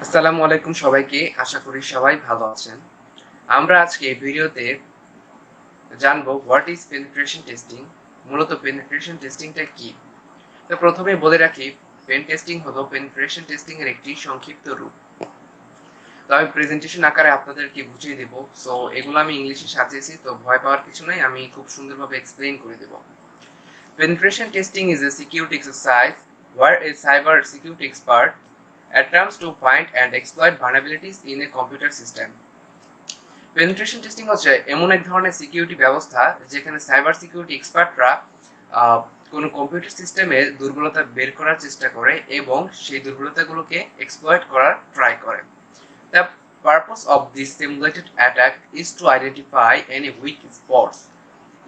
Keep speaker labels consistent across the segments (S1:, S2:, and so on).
S1: আসসালামু আলাইকুম সবাইকে। আশা করি সবাই ভালো আছেন। আমরা আজকে এই ভিডিওতে জানবো হোয়াট ইজ পেনিট্রেশন টেস্টিং। মূলত পেনিট্রেশন টেস্টিংটা কি? তো প্রথমেই বলে রাখি, পেন টেস্টিং হলো পেনিট্রেশন টেস্টিং এর একটি সংক্ষিপ্ত রূপ। তো আমি প্রেজেন্টেশন আকারে আপনাদেরকে বুঝিয়ে দেব। সো এগুলো আমি ইংলিশে সাজিয়েছি, তো ভয় পাওয়ার কিছু নাই, আমি খুব সুন্দরভাবে এক্সপ্লেইন করে দেব। Penetration testing is a security exercise where a cyber security expert attempts to find and exploit vulnerabilities in a computer system. Penetration testing হচ্ছে এমন এক ধরনের সিকিউরিটি ব্যবস্থা যেখানে সাইবার সিকিউরিটি এক্সপার্টরা কোনো কম্পিউটার সিস্টেমে দুর্বলতা বের করার চেষ্টা করে এবং সেই দুর্বলতাগুলোকে এক্সপ্লয়েট করার ট্রাই করে। The purpose of this simulated attack is to identify any weak spots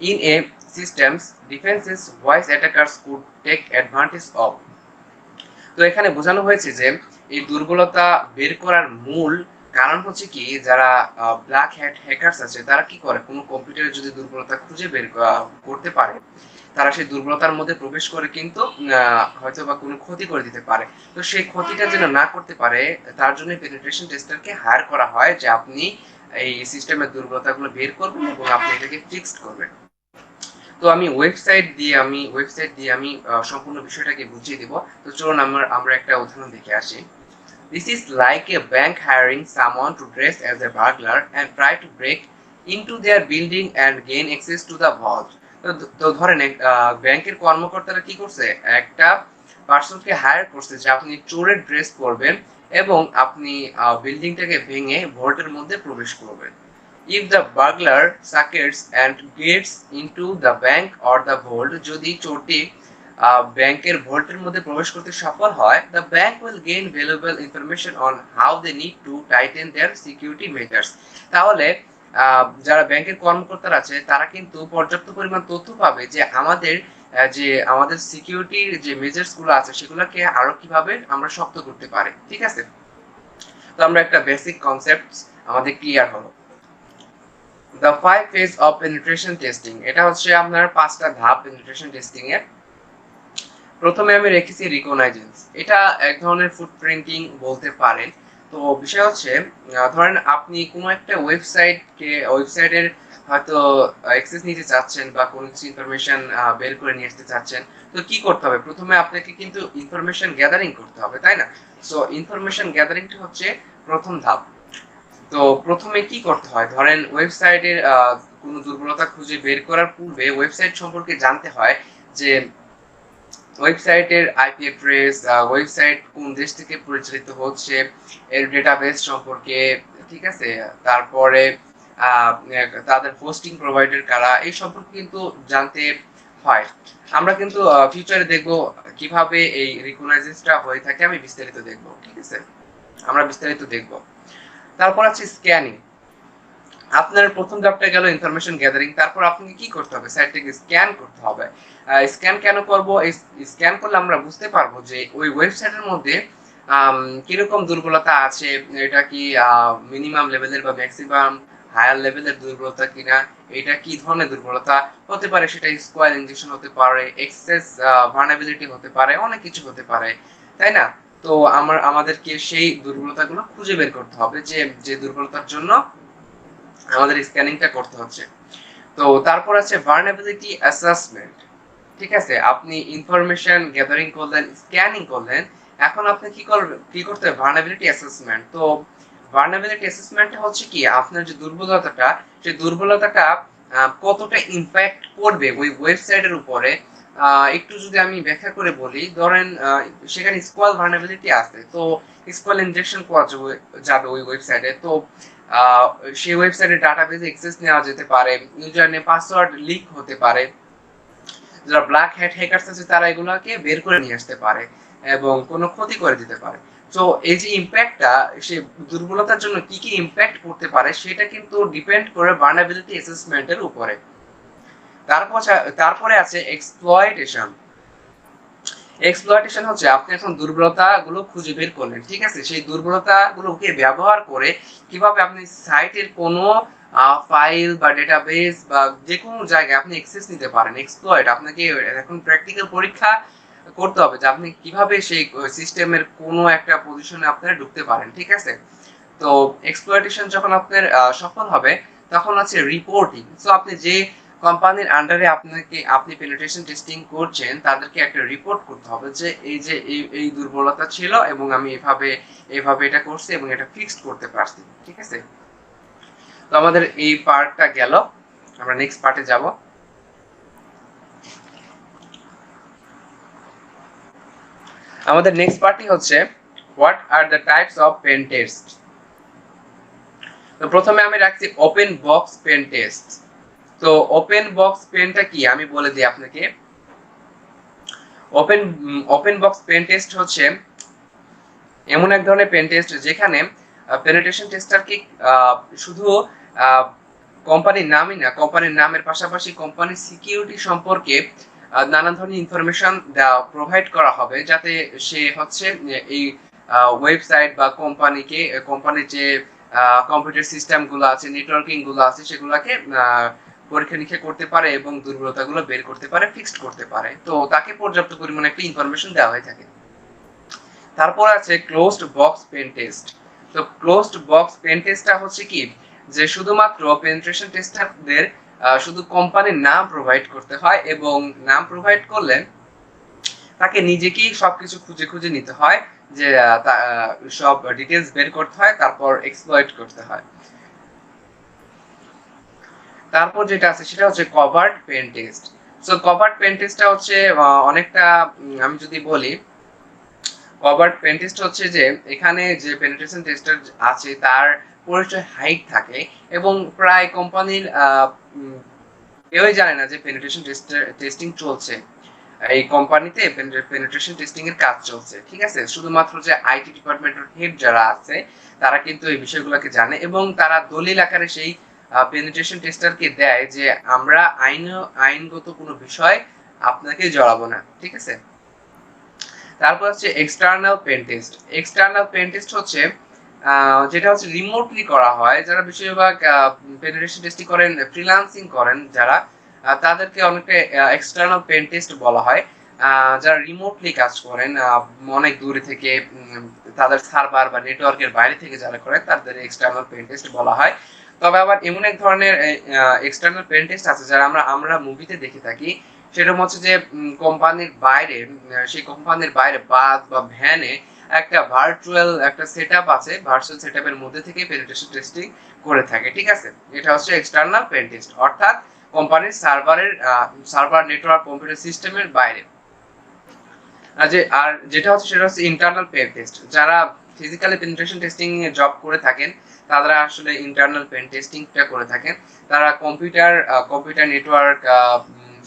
S1: in a system's defenses which attackers could take advantage of. তো এখানে বোঝানো হয়েছে যে এই দুর্বলতা বের করার মূল কারণ হচ্ছে কি, যারা ব্ল্যাক হ্যাট হ্যাকারস আছে তারা কি করে, কোনো কম্পিউটারে যদি দুর্বলতা খুঁজে বের করতে পারে, তারা সেই দুর্বলতার মধ্যে প্রবেশ করে কিন্তু হয়তো বা কোনো ক্ষতি করে দিতে পারে। তো সেই ক্ষতিটা যেন না করতে পারে তার জন্য পেনিট্রেশন টেস্টারকে হায়ার করা হয়, যে আপনি এই সিস্টেমের দুর্বলতাগুলো বের করবেন এবং আপনি এটাকে ফিক্সড করবেন। তো ওয়েবসাইট দিয়ে আমি সম্পূর্ণ বিষয়টাকে বুঝিয়ে দিব। তো চলুন আমরা একটা উদাহরণ দেখে আসি। This is like a bank hiring someone to dress as a burglar and try to break into their building and gain access to the vault. তো ধরেন ব্যাংকের কর্মকর্তারা কি করছে, একটা পার্সনকে হায়ার করছে যে আপনি চোরের ড্রেস পরবেন এবং আপনি বিল্ডিংটাকে ভেঙে ভল্টের মধ্যে প্রবেশ করবেন। If the burglar succeeds and gets into the bank or the vault, যদি চোরটি ব্যাংকের ভল্টের মধ্যে প্রবেশ করতে সফল হয়, the bank will gain valuable information on how they need to tighten their security measures. তাহলে যারা ব্যাংকের কর্মকর্তারা আছে তারা কিন্তু পর্যাপ্ত পরিমাণ তথ্য পাবে যে আমাদের সিকিউরিটির যে মেজার্স গুলো আছে সেগুলোকে আরো কিভাবে আমরা শক্ত করতে পারি। ঠিক আছে, তো আমরা একটা বেসিক কনসেপ্ট আমাদের ক্লিয়ার হলো। The 5 phase of penetration testing, এটা হচ্ছে আপনার 5টা ধাপ পেনিট্রেশন টেস্টিং এর। প্রথমে আমি রেখেছি রিকগনাইজেন্স, এটা এক ধরনের ফুটপ্রিন্টিং বলতে পারেন। তো বিষয় হচ্ছে, ধরেন আপনি কোনো একটা ওয়েবসাইটের হয়তো অ্যাক্সেস নিতে চাচ্ছেন বা কোনো কিছু ইনফরমেশন বের করে নিয়ে আসতে চাচ্ছেন। তো কি করতে হবে, প্রথমে আপনাকে কিন্তু ইনফরমেশন গ্যাদারিং করতে হবে, তাই না? সো ইনফরমেশন গ্যাদারিংটা হচ্ছে প্রথম ধাপ। তো প্রথমে কি করতে হয়, ধরেন ওয়েবসাইটের কোনো দুর্বলতা খুঁজে বের করার পূর্বে ওয়েবসাইট সম্পর্কে জানতে হয় যে ওয়েবসাইটের আইপি অ্যাড্রেস, ওয়েবসাইট কোন দেশ থেকে পরিচালিত হচ্ছে, এর ডেটাবেস সম্পর্কে, ঠিক আছে? তারপরে তাদের হোস্টিং প্রোভাইডার কারা, এই সম্পর্কে কিন্তু জানতে হয়। আমরা কিন্তু ফিউচারে দেখব কিভাবে এই রিকগনাইজেন্সটা হয়ে থাকে, আমি বিস্তারিত দেখব। ঠিক আছে, আমরা বিস্তারিত দেখব। তারপর আছে স্ক্যানিং। আপনার প্রথম ধাপটা গেল ইনফরমেশন গ্যাদারিং, তারপর আপনাকে কি করতে হবে, সাইটটাকে স্ক্যান করতে হবে। স্ক্যান কেন করব, স্ক্যান করলে আমরা বুঝতে পারবো যে ওই ওয়েবসাইটের মধ্যে কিরকম দুর্বলতা আছে, এটা কি মিনিমাম লেভেলের বা ম্যাক্সিমাম হায়ার লেভেলের দুর্বলতা কিনা, এটা কি ধরনের দুর্বলতা হতে পারে, সেটা স্কোয়ার ইনজেকশন হতে পারে, এক্সেস ভার্নাবিলিটি হতে পারে, অনেক কিছু হতে পারে, তাই না? তো আমাদেরকে সেই দুর্বলতাগুলো খুঁজে বের করতে হবে, যে যে দুর্বলতার জন্য আমাদের স্ক্যানিংটা করতে হচ্ছে। তো তারপর আছে ভার্নাবিলিটি অ্যাসেসমেন্ট। ঠিক আছে, আপনি ইনফরমেশন গ্যাদারিং করলেন, স্ক্যানিং করলেন, এখন আপনি কি করতে হবে, ভার্নাবিলিটি অ্যাসেসমেন্ট। তো ভার্নাবিলিটি অ্যাসেসমেন্ট হচ্ছে কি, আপনার যে দুর্বলতাটা, সেই দুর্বলতাটা কতটা ইমপ্যাক্ট করবে ওই ওয়েবসাইটের উপরে। একটু যদি আমি ব্যাখ্যা করে বলি, ধরেন সেখানে স্কোয়াল ভার্নাবিলিটি আছে, তো স্কোয়াল ইনজেকশন করা যাবে ওই ওয়েবসাইটে। তো সেই ওয়েবসাইটে ডাটাবেজে অ্যাক্সেস নেওয়া যেতে পারে, ইউজার নেম পাসওয়ার্ড লিক হতে পারে, যারা ব্ল্যাক হ্যাট হ্যাকারস আছে তারা এগুলোকে বের করে নিয়ে আসতে পারে এবং কোনো ক্ষতি করে দিতে পারে। তো এই যে ইমপ্যাক্টটা, সে দুর্বলতার জন্য কি কি ইমপ্যাক্ট করতে পারে সেটা কিন্তু ডিপেন্ড করে ভার্নাবিলিটি অ্যাসেসমেন্টের উপরে। তারপরে আছে এক্সপ্লয়টেশন। এক্সপ্লয়টেশন হচ্ছে আপনি এখন দুর্বলতা গুলো খুঁজে বের করলেন, ঠিক আছে, সেই দুর্বলতা গুলোকে ব্যবহার করে কিভাবে আপনি সাইটের কোনো ফাইল বা ডেটাবেস বা যে কোনো জায়গায় আপনি অ্যাক্সেস নিতে পারেন। এক্সপ্লয়েট, আপনাকে এখন প্র্যাকটিক্যাল পরীক্ষা করতে হবে যে আপনি কিভাবে সেই সিস্টেমের কোনো একটা পজিশনে আপনারা ঢুকতে পারেন, ঠিক আছে? তো এক্সপ্লয়টেশন যখন আপনার সফল হবে তখন আছে রিপোর্টিং। সো আপনি যে কোম্পানির আন্ডারে আপনি পেনিট্রেশন টেস্টিং করছেন তাদেরকে একটা রিপোর্ট করতে হবে যে এই যে এই দুর্বলতা ছিল এবং আমি এভাবে এটা করছি এবং এটা ফিক্সড করতে পারছি, ঠিক আছে? তো আমাদের এই পার্টটা গেল, আমরা নেক্সট পার্টে যাব। আমাদের নেক্সট পার্টই হচ্ছে what are the types of pen test. তো প্রথমে আমি রাখছি ওপেন বক্স পেন টেস্ট। তো ওপেন বক্স পেনটা কি আমি বলে দিই আপনাকে। Open open box pen test হচ্ছে এমন এক ধরনের পেন টেস্ট যেখানে পেনিট্রেশন টেস্টারকে শুধু কোম্পানির নামই না, কোম্পানির নামের পাশাপাশি কোম্পানির সিকিউরিটি সম্পর্কে নানান ধরনের ইনফরমেশন প্রোভাইড করা হবে, যাতে সে হচ্ছে এই ওয়েবসাইট বা কোম্পানির যে কম্পিউটার সিস্টেম গুলো আছে, নেটওয়ার্কিং গুলো আছে, সেগুলোকে পরীক্ষা নিরীক্ষা করতে পারে এবং দুর্বলতাগুলো বের করতে পারে, ফিক্সড করতে পারে। তো তাকে পর্যাপ্ত পরিমাণে একটা ইনফরমেশন দেওয়া হয়ে থাকে। তারপর আছে ক্লোজড বক্স পেন টেস্ট। তো ক্লোজড বক্স পেন টেস্টটা হচ্ছে কি, যে শুধুমাত্র পেনিট্রেশন টেস্টারদের শুধু কোম্পানির নাম প্রোভাইড করতে হয় এবং নাম প্রোভাইড করলে তাকে নিজেকেই সবকিছু খুঁজে খুঁজে নিতে হয়, যে সব ডিটেলস বের করতে হয়, তারপর এক্সপ্লয়েট করতে হয়। তারপর যেটা আছে সেটা হচ্ছে covered pen test. So covered pen টেস্টটা হচ্ছে অনেকটা আমি যদি বলি, কভার্ড পেন টেস্ট হচ্ছে যে এখানে যে পেনিট্রেশন টেস্টার আছে তার পরিচয় হাইড থাকে এবং প্রায় কোম্পানির কেউই জানে না যে পেনিট্রেশন টেস্টিং চলছে, এই কোম্পানিতে পেনিট্রেশন টেস্টিং এর কাজ চলছে, ঠিক আছে? শুধুমাত্র যে আইটি ডিপার্টমেন্টের হেড যারা আছে তারা কিন্তু এই বিষয়গুলোকে জানে এবং তারা দলিল আকারে সেই পেনিট্রেশন টেস্টারকে দেয় যে আমরা আইনগত কোনো বিষয় আপনাকে জড়াবো না, ঠিক আছে? তারপর হচ্ছে external pen test. External pen test হচ্ছে যেটা হচ্ছে রিমোটলি করা হয়, যারা বেশিরভাগ পেনিট্রেশন টেস্টিং করেন, ফ্রিল্যান্সিং করেন যারা, তাদেরকে অনেকটা এক্সটার্নাল পেন টেস্ট বলা হয়। যারা রিমোটলি কাজ করেন অনেক দূরে থেকে, তাদের সার্ভার বা নেটওয়ার্কের বাইরে থেকে যারা করেন তাদের এক্সটার্নাল পেন টেস্ট বলা হয়। তবে আবার এমন এক ধরনের এক্সটার্নাল পেন টেস্ট আছে যারা আমরা মুভিতে দেখে থাকি, সেটা হচ্ছে যে কোম্পানির বাইরে, সেই কোম্পানির বাইরে বাস বা ভ্যানে একটা ভার্চুয়াল একটা সেটআপ আছে, ভার্চুয়াল সেটআপের মধ্যে থেকে পেনিট্রেশন টেস্টিং করে থাকে, ঠিক আছে? এটা হচ্ছে এক্সটার্নাল পেন টেস্ট, অর্থাৎ কোম্পানির সার্ভার নেটওয়ার্ক কম্পিউটার সিস্টেমের বাইরে। আর যেটা হচ্ছে সেটা হচ্ছে ইন্টারনাল পেন টেস্ট। যারা ফিজিক্যালি পেনিট্রেশন টেস্টিং এ জব করে থাকেন তারা আসলে ইন্টারনাল পেন টেস্টিংটা করে থাকেন। তারা কম্পিউটার নেটওয়ার্ক,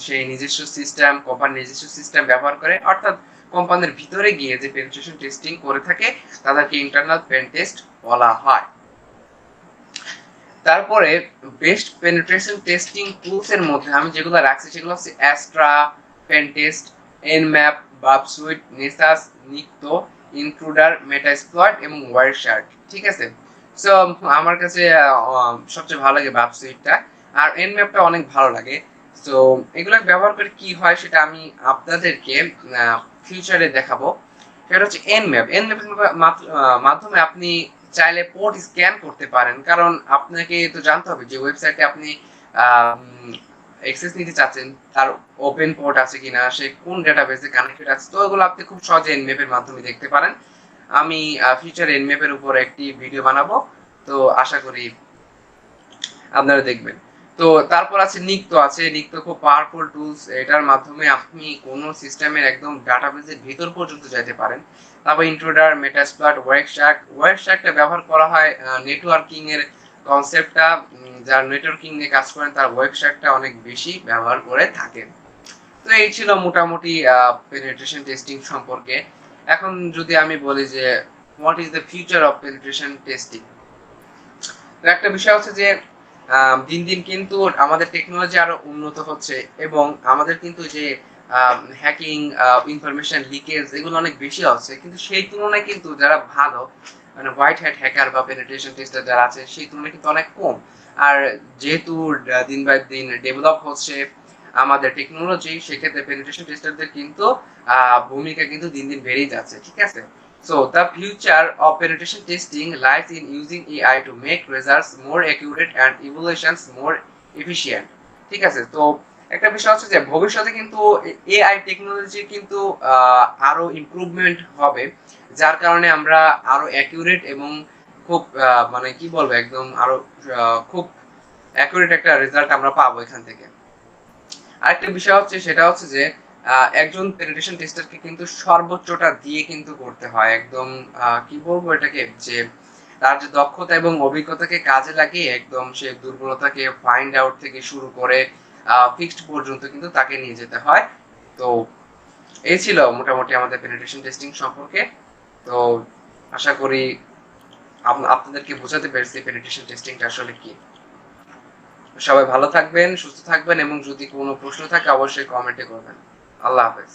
S1: সেই নিজস্ব সিস্টেম, কোম্পানির নিজস্ব সিস্টেম ব্যবহার করে, অর্থাৎ কোম্পানির ভিতরে গিয়ে যে পেনিট্রেশন টেস্টিং করে থাকে তাদেরকে ইন্টারনাল পেন টেস্ট বলা হয়। তারপরে বেস্ট পেনিট্রেশন টেস্টিং টুলস এর মধ্যে আমি যেগুলো রাখছি সেগুলো হচ্ছে অ্যাস্ট্রা, পেনটেস্ট, এনম্যাপ, বাবসুইট, নেসাস, নিক্তো, ইনট্রুডার, মেটাস্প্লয়েট এবং ওয়ারশার্ক, ঠিক আছে? সো আমার কাছে সবচেয়ে ভালো লাগে বাবসুইটটা, আর এনম্যাপটা অনেক ভালো লাগে। সো এগুলো ব্যবহার করে কি হয় সেটা আমি আপনাদেরকে ফিউচারে দেখাবো। সেটা হচ্ছে এনম্যাপের মাধ্যমে আপনি চাইলে পোর্ট স্ক্যান করতে পারেন, কারণ আপনাকে তো জানতে হবে যে ওয়েবসাইটে আপনি অ্যাক্সেস নিতে চাচ্ছেন তার ওপেন পোর্ট আছে কিনা, সে কোন ডেটাবেসে কানেক্টেড আছে। তো এগুলো আপনি খুব সহজে এনম্যাপের মাধ্যমে দেখতে পারেন। আমি ফিউচার এনম্যাপের উপর একটি ভিডিও বানাবো, তো আশা করি আপনারা দেখবেন। তো তারপর আছে নিক্তো খুব পাওয়ারফুল টুলস, এটার মাধ্যমে আপনি কোন সিস্টেমের একদম ডাটাবেসের ভিতর পর্যন্ত যেতে পারেন। তারপর ইন্ট্রুডার, মেটাস্প্লয়েট, ওয়ারশার্কটা ব্যবহার করা হয় নেটওয়ার্কিং এর কনসেপ্টটা, যারা নেটওয়ার্কিং নিয়ে কাজ করেন তারা ওয়ারশার্কটা অনেক বেশি ব্যবহার করে থাকেন। তো এই ছিল মোটামুটি পেনিট্রেশন টেস্টিং সম্পর্কে। এখন যদি আমি বলি যে what is the future of penetration testing, তো একটা বিষয় হচ্ছে যে দিন দিন কিন্তু আমাদের টেকনোলজি আরো উন্নত হচ্ছে এবং আমাদের কিন্তু যে হ্যাকিং, ইনফরমেশন লিকেজ এগুলো অনেক বেশি হচ্ছে, কিন্তু সেই তুলনায় কিন্তু যারা ভালো মানে হোয়াইট হ্যাট হ্যাকার বা পেনিট্রেশন টেস্টার যারা আছে সেই তুলনায় কিন্তু অনেক কম। আর যেহেতু দিন বাই দিন ডেভেলপ হচ্ছে, আমাদের টেকনোলজি, সেক্ষেত্রে পেনিট্রেশন টেস্টারদের কিন্তু ভূমিকা কিন্তু দিন দিন বেড়েই যাচ্ছে, ঠিক আছে। So the future of penetration testing lies in using AI to make results more accurate and evaluations more efficient, ঠিক আছে। তো একটা বিষয় হচ্ছে যে ভবিষ্যতে কিন্তু এআই টেকনোলজি কিন্তু আরো ইমপ্রুভমেন্ট হবে, যার কারণে আমরা আরো অ্যাকিউরেট এবং খুব মানে কি বলবো, একদম আরো খুব অ্যাকুরেট একটা রেজাল্ট আমরা পাবো এখান থেকে। আরেকটা বিষয় হচ্ছে, সেটা হচ্ছে যে একজন পেনিট্রেশন টেস্টারকে কিন্তু সর্বোচ্চটা দিয়ে কিন্তু করতে হয়, একদম কি বলবো এটাকে, যে তার যে দক্ষতা এবং অভিজ্ঞতাকে কাজে লাগিয়ে একদম সে দুর্বলতাকে ফাইন্ড আউট থেকে শুরু করে ফিক্সড পর্যন্ত কিন্তু তাকে নিয়ে যেতে হয়। তো এই ছিল মোটামুটি আমাদের পেনিট্রেশন টেস্টিং সম্পর্কে। তো আশা করি আপনাদেরকে বোঝাতে পেরেছি পেনিট্রেশন টেস্টিংটা আসলে কি। সবাই ভালো থাকবেন, সুস্থ থাকবেন, এবং যদি কোনো প্রশ্ন থাকে অবশ্যই কমেন্টে করবেন। আল্লাহ হাফেজ।